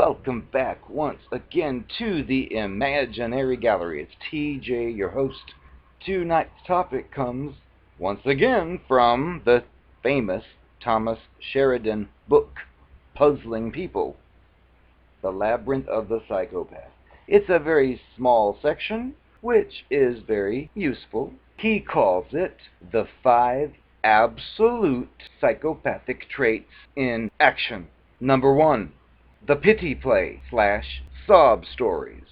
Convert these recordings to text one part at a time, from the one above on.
welcome back once again to the Imaginary Gallery. It's TJ, your host. Tonight's topic comes once again from the famous Thomas Sheridan book, Puzzling People, The Labyrinth of the Psychopath. It's a very small section, which is very useful. He calls it the 5 absolute psychopathic traits in action. Number 1. The pity play / sob stories.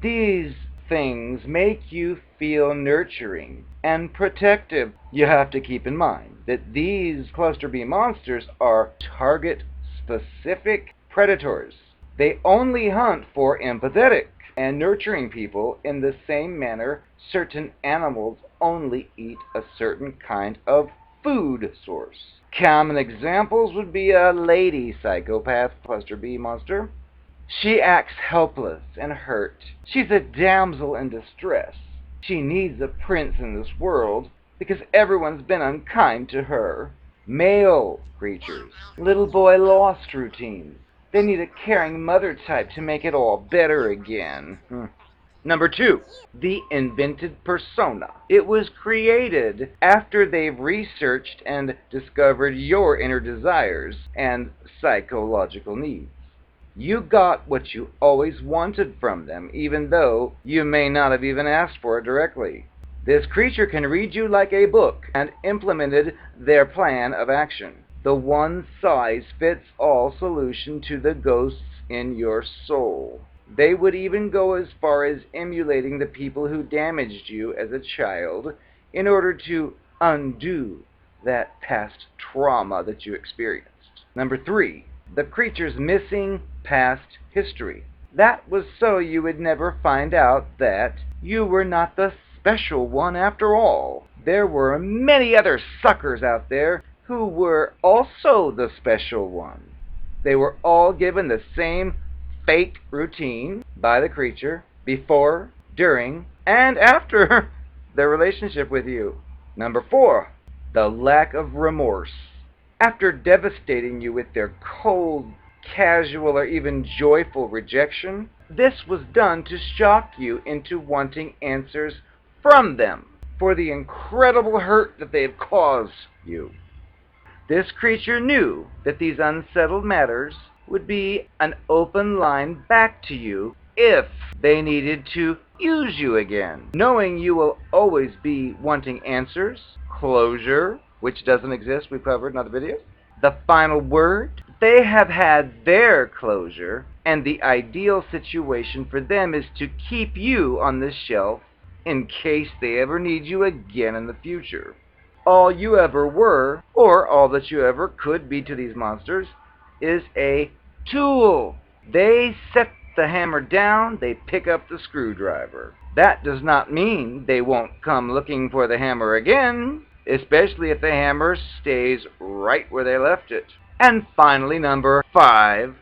These things make you feel nurturing and protective. You have to keep in mind that these cluster B monsters are target-specific predators. They only hunt for empathetic and nurturing people in the same manner certain animals only eat a certain kind of food source. Common examples would be a lady psychopath cluster B monster. She acts helpless and hurt. She's a damsel in distress. She needs a prince in this world because everyone's been unkind to her. Male creatures, little boy lost routines. They need a caring mother type to make it all better again. Number 2, the invented persona. It was created after they've researched and discovered your inner desires and psychological needs. You got what you always wanted from them, even though you may not have even asked for it directly. This creature can read you like a book and implemented their plan of action. The one-size-fits-all solution to the ghosts in your soul. They would even go as far as emulating the people who damaged you as a child in order to undo that past trauma that you experienced. Number 3, the creature's missing past history. That was so you would never find out that you were not the special one after all. There were many other suckers out there who were also the special one. They were all given the same fake routine by the creature before, during, and after their relationship with you. Number 4, the lack of remorse. After devastating you with their cold, casual, or even joyful rejection, this was done to shock you into wanting answers from them for the incredible hurt that they have caused you. This creature knew that these unsettled matters would be an open line back to you if they needed to use you again. Knowing you will always be wanting answers, closure, which doesn't exist, we've covered in other videos, the final word, they have had their closure, and the ideal situation for them is to keep you on this shelf in case they ever need you again in the future. All you ever were, or all that you ever could be to these monsters, is a tool. They set the hammer down, they pick up the screwdriver. That does not mean they won't come looking for the hammer again, especially if the hammer stays right where they left it. And finally, number 5,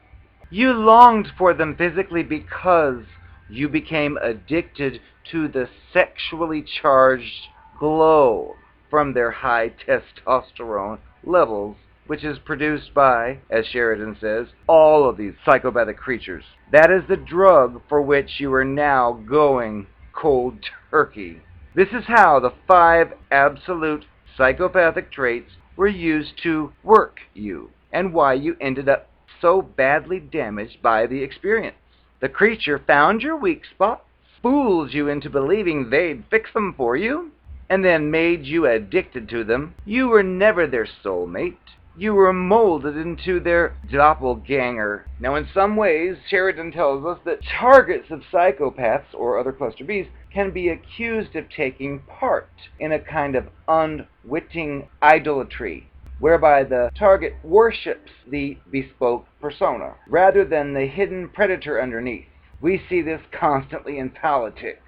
you longed for them physically because you became addicted to the sexually charged glow from their high testosterone levels, which is produced by, as Sheridan says, all of these psychopathic creatures. That is the drug for which you are now going cold turkey. This is how the 5 absolute psychopathic traits were used to work you, and why you ended up so badly damaged by the experience. The creature found your weak spots, fooled you into believing they'd fix them for you, and then made you addicted to them. You were never their soulmate. You were molded into their doppelganger. Now, in some ways, Sheridan tells us that targets of psychopaths or other cluster Bs can be accused of taking part in a kind of unwitting idolatry, whereby the target worships the bespoke persona rather than the hidden predator underneath. We see this constantly in politics,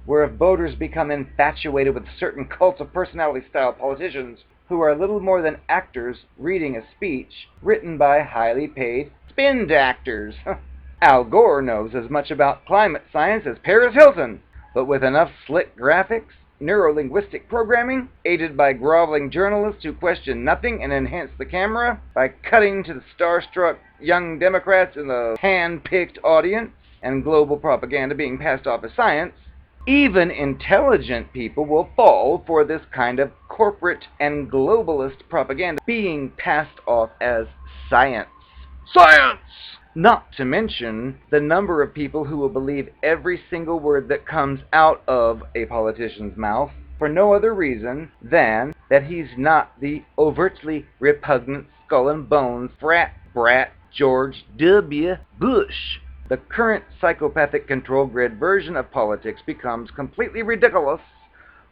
where if voters become infatuated with certain cults of personality-style politicians who are little more than actors reading a speech written by highly paid spin actors. Al Gore knows as much about climate science as Paris Hilton, but with enough slick graphics, neuro-linguistic programming, aided by groveling journalists who question nothing and enhance the camera by cutting to the starstruck young Democrats in the hand-picked audience, and global propaganda being passed off as science, even intelligent people will fall for this kind of corporate and globalist propaganda being passed off as science. Science! Not to mention the number of people who will believe every single word that comes out of a politician's mouth for no other reason than that he's not the overtly repugnant skull and bones frat brat George W. Bush. The current psychopathic control grid version of politics becomes completely ridiculous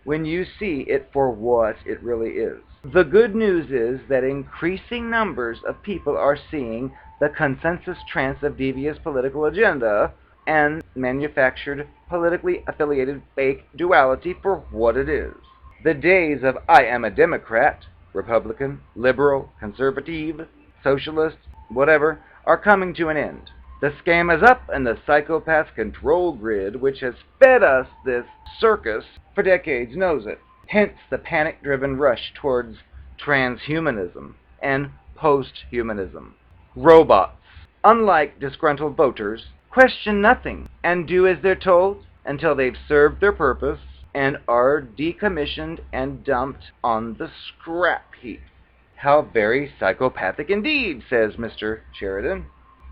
when you see it for what it really is. The good news is that increasing numbers of people are seeing the consensus trance of devious political agenda and manufactured, politically affiliated fake duality for what it is. The days of I am a Democrat, Republican, liberal, conservative, socialist, whatever, are coming to an end. The scam is up, and the psychopath control grid, which has fed us this circus for decades, knows it. Hence the panic-driven rush towards transhumanism and post-humanism. Robots, unlike disgruntled voters, question nothing and do as they're told until they've served their purpose and are decommissioned and dumped on the scrap heap. How very psychopathic indeed, says Mr. Sheridan.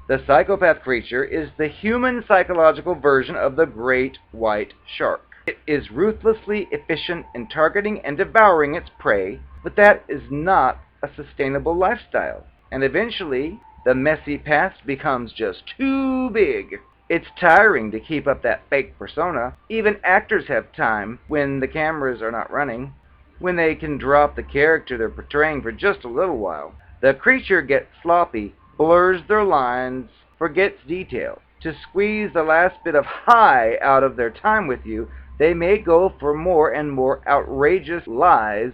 The psychopath creature is the human psychological version of the great white shark. It is ruthlessly efficient in targeting and devouring its prey, but that is not a sustainable lifestyle. And eventually, the messy past becomes just too big. It's tiring to keep up that fake persona. Even actors have time when the cameras are not running, when they can drop the character they're portraying for just a little while. The creature gets sloppy, blurs their lines, forgets detail. To squeeze the last bit of high out of their time with you, they may go for more and more outrageous lies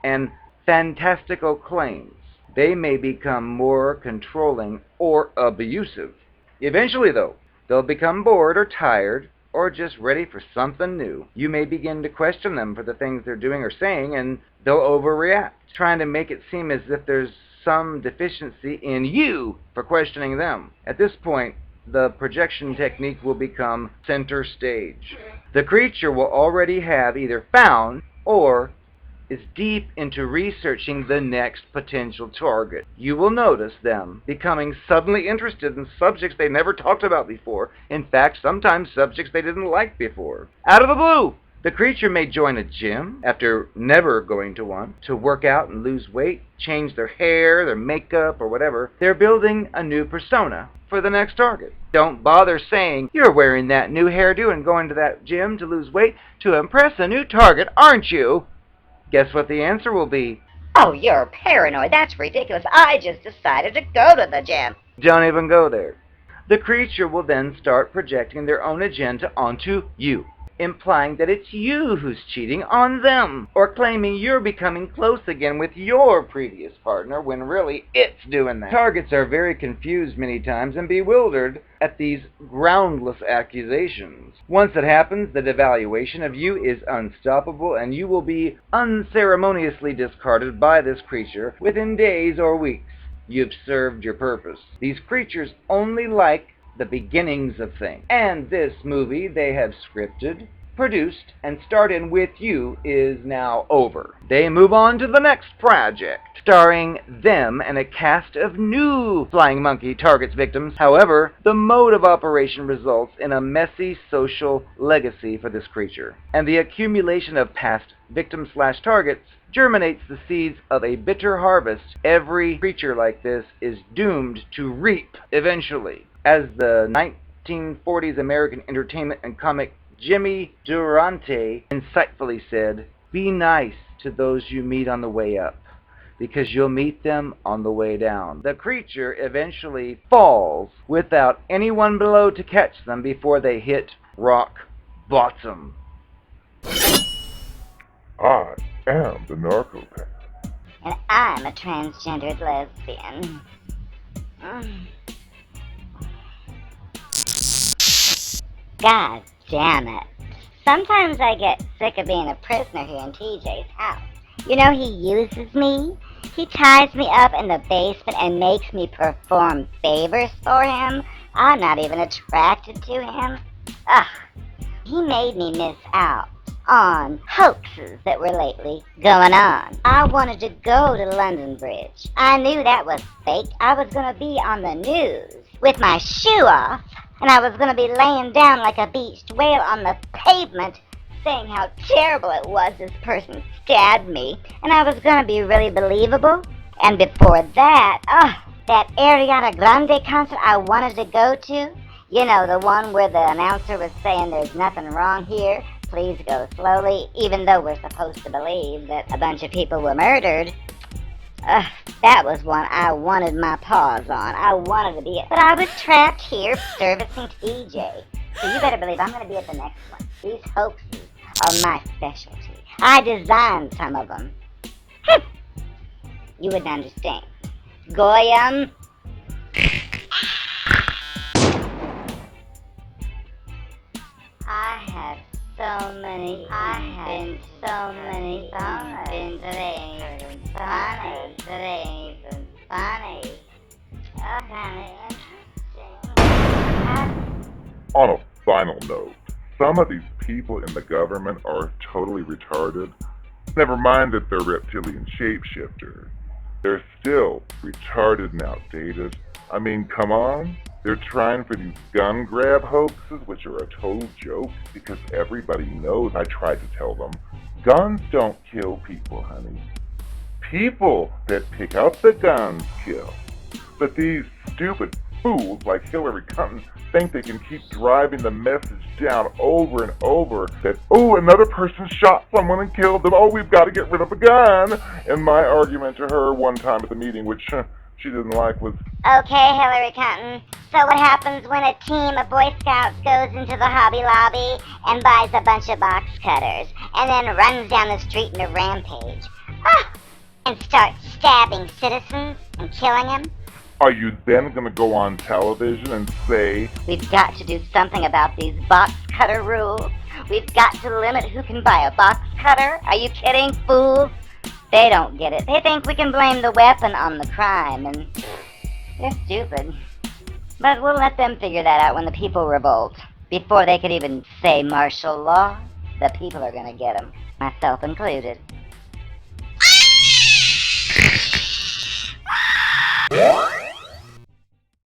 and fantastical claims. They may become more controlling or abusive. Eventually, though, they'll become bored or tired or just ready for something new. You may begin to question them for the things they're doing or saying, and they'll overreact, trying to make it seem as if there's some deficiency in you for questioning them. At this point, the projection technique will become center stage. The creature will already have either found or is deep into researching the next potential target. You will notice them becoming suddenly interested in subjects they never talked about before. In fact, sometimes subjects they didn't like before. Out of the blue! The creature may join a gym after never going to one to work out and lose weight, change their hair, their makeup, or whatever. They're building a new persona for the next target. Don't bother saying, "You're wearing that new hairdo and going to that gym to lose weight to impress a new target, aren't you?" Guess what the answer will be? "Oh, you're paranoid. That's ridiculous. I just decided to go to the gym." Don't even go there. The creature will then start projecting their own agenda onto you, implying that it's you who's cheating on them, or claiming you're becoming close again with your previous partner when really it's doing that. Targets are very confused many times and bewildered at these groundless accusations. Once it happens, the devaluation of you is unstoppable, and you will be unceremoniously discarded by this creature within days or weeks. You've served your purpose. These creatures only like the beginnings of things. And this movie they have scripted, produced, and starred in with you is now over. They move on to the next project, starring them and a cast of new flying monkey targets victims. However, the mode of operation results in a messy social legacy for this creature. And the accumulation of past victims/targets germinates the seeds of a bitter harvest every creature like this is doomed to reap eventually. As the 1940s American entertainment and comic Jimmy Durante insightfully said, "Be nice to those you meet on the way up, because you'll meet them on the way down." The creature eventually falls without anyone below to catch them before they hit rock bottom. I am the narcopath. And I'm a transgendered lesbian. God damn it. Sometimes I get sick of being a prisoner here in TJ's house. You know, he uses me. He ties me up in the basement and makes me perform favors for him. I'm not even attracted to him. Ugh. He made me miss out on hoaxes that were lately going on. I wanted to go to London Bridge. I knew that was fake. I was going to be on the news with my shoe off, and I was going to be laying down like a beached whale on the pavement saying how terrible it was this person stabbed me, and I was going to be really believable. And before that, that Ariana Grande concert I wanted to go to, you know, the one where the announcer was saying there's nothing wrong here, please go slowly, even though we're supposed to believe that a bunch of people were murdered. That was one I wanted my paws on. I wanted to be it. But I was trapped here servicing TJ. So you better believe I'm going to be at the next one. These hoaxes are my specialty. I designed some of them. You wouldn't understand. Goyam. I have so many. I have so many. Been today. Funny. Today. Funny. Kind of interesting. On a final note, some of these people in the government are totally retarded. Never mind that they're reptilian shapeshifters. They're still retarded and outdated. I mean, come on. They're trying for these gun grab hoaxes, which are a total joke, because everybody knows, I tried to tell them, guns don't kill people, honey. People that pick up the guns kill. But these stupid fools like Hillary Clinton think they can keep driving the message down over and over that, oh, another person shot someone and killed them, oh, we've got to get rid of a gun. And my argument to her one time at the meeting, which she didn't like, was, okay, Hillary Clinton, so what happens when a team of Boy Scouts goes into the Hobby Lobby and buys a bunch of box cutters and then runs down the street in a rampage and starts stabbing citizens and killing them? are you then going to go on television and say, we've got to do something about these box cutter rules. We've got to limit who can buy a box cutter. Are you kidding, fools? They don't get it. They think we can blame the weapon on the crime, and they're stupid. But we'll let them figure that out when the people revolt. Before they could even say martial law, the people are going to get them, myself included. What?